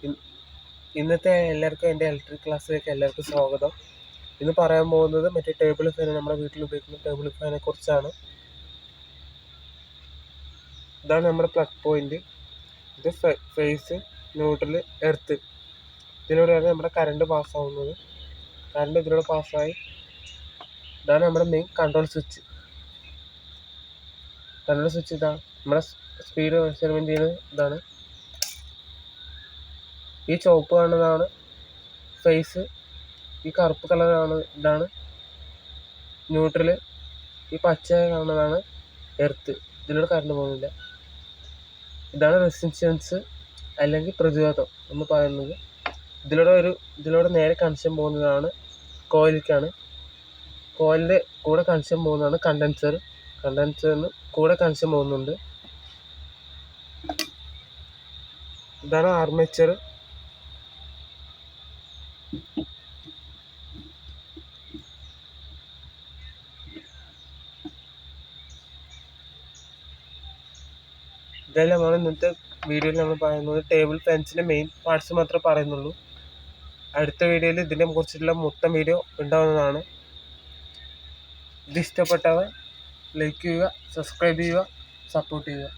In- ഇന്നത്തെ എല്ലാവർക്കും എൻ്റെ ഇലക്ട്രിക് ക്ലാസ്സിലേക്ക് എല്ലാവർക്കും സ്വാഗതം. ഇന്ന് പറയാൻ പോകുന്നത് മറ്റേ ടേബിൾ ഫാൻ, നമ്മുടെ വീട്ടിൽ ഉപയോഗിക്കുന്ന ടേബിൾ ഫാനെ കുറിച്ചാണ്. ഇതാണ് നമ്മുടെ പ്ലഗ് പോയിന്റ്. ഇത് ഫേസ്, ന്യൂട്രൽ, എർത്ത്. ഇതിലൂടെയാണ് നമ്മുടെ കറണ്ട് പാസ്സാവുന്നത്. കറണ്ട് ഇതിലൂടെ പാസ്സായി. ഇതാണ് നമ്മുടെ മെയിൻ കൺട്രോൾ സ്വിച്ച്. ഇതാണ് നമ്മുടെ സ്പീഡ് മെഷർമെൻറ്റ് ചെയ്യുന്നത്. ഇതാണ് ഈ ചുവപ്പ് കാണുന്നതാണ് ഫേസ്, ഈ കറുപ്പ് കളറാണ് ഇതാണ് ന്യൂട്രൽ, ഈ പച്ച കാണുന്നതാണ് എർത്ത്. ഇതിലൂടെ കറണ്ട് പോകുന്നില്ല. ഇതാണ് റെസിസ്റ്റൻസ് അല്ലെങ്കിൽ പ്രതിരോധം എന്ന് പറയുന്നത്. ഇതിലൂടെ നേരെ കണക്ഷൻ പോകുന്നതാണ് കോയിലേക്കാണ്. കോയിലിൻ്റെ കൂടെ കണക്ഷൻ പോകുന്നതാണ് കണ്ടൻസറിന് കൂടെ കണക്ഷൻ പോകുന്നുണ്ട്. ഇതാണ് ആർമേച്ചർ. ഇതെല്ലാമാണ് ഇന്നത്തെ വീഡിയോയിൽ നമ്മൾ പറയുന്നത്. ടേബിൾ ഫാൻസിൻ്റെ മെയിൻ പാർട്സ് മാത്രമേ പറയുന്നുള്ളൂ. അടുത്ത വീഡിയോയിൽ ഇതിനെ കുറിച്ചുള്ള മൊത്തം വീഡിയോ ഉണ്ടാവുന്നതാണ്. ഇത് ഇഷ്ടപ്പെട്ടവർ ലൈക്ക് ചെയ്യുക, സബ്സ്ക്രൈബ് ചെയ്യുക, സപ്പോർട്ട് ചെയ്യുക.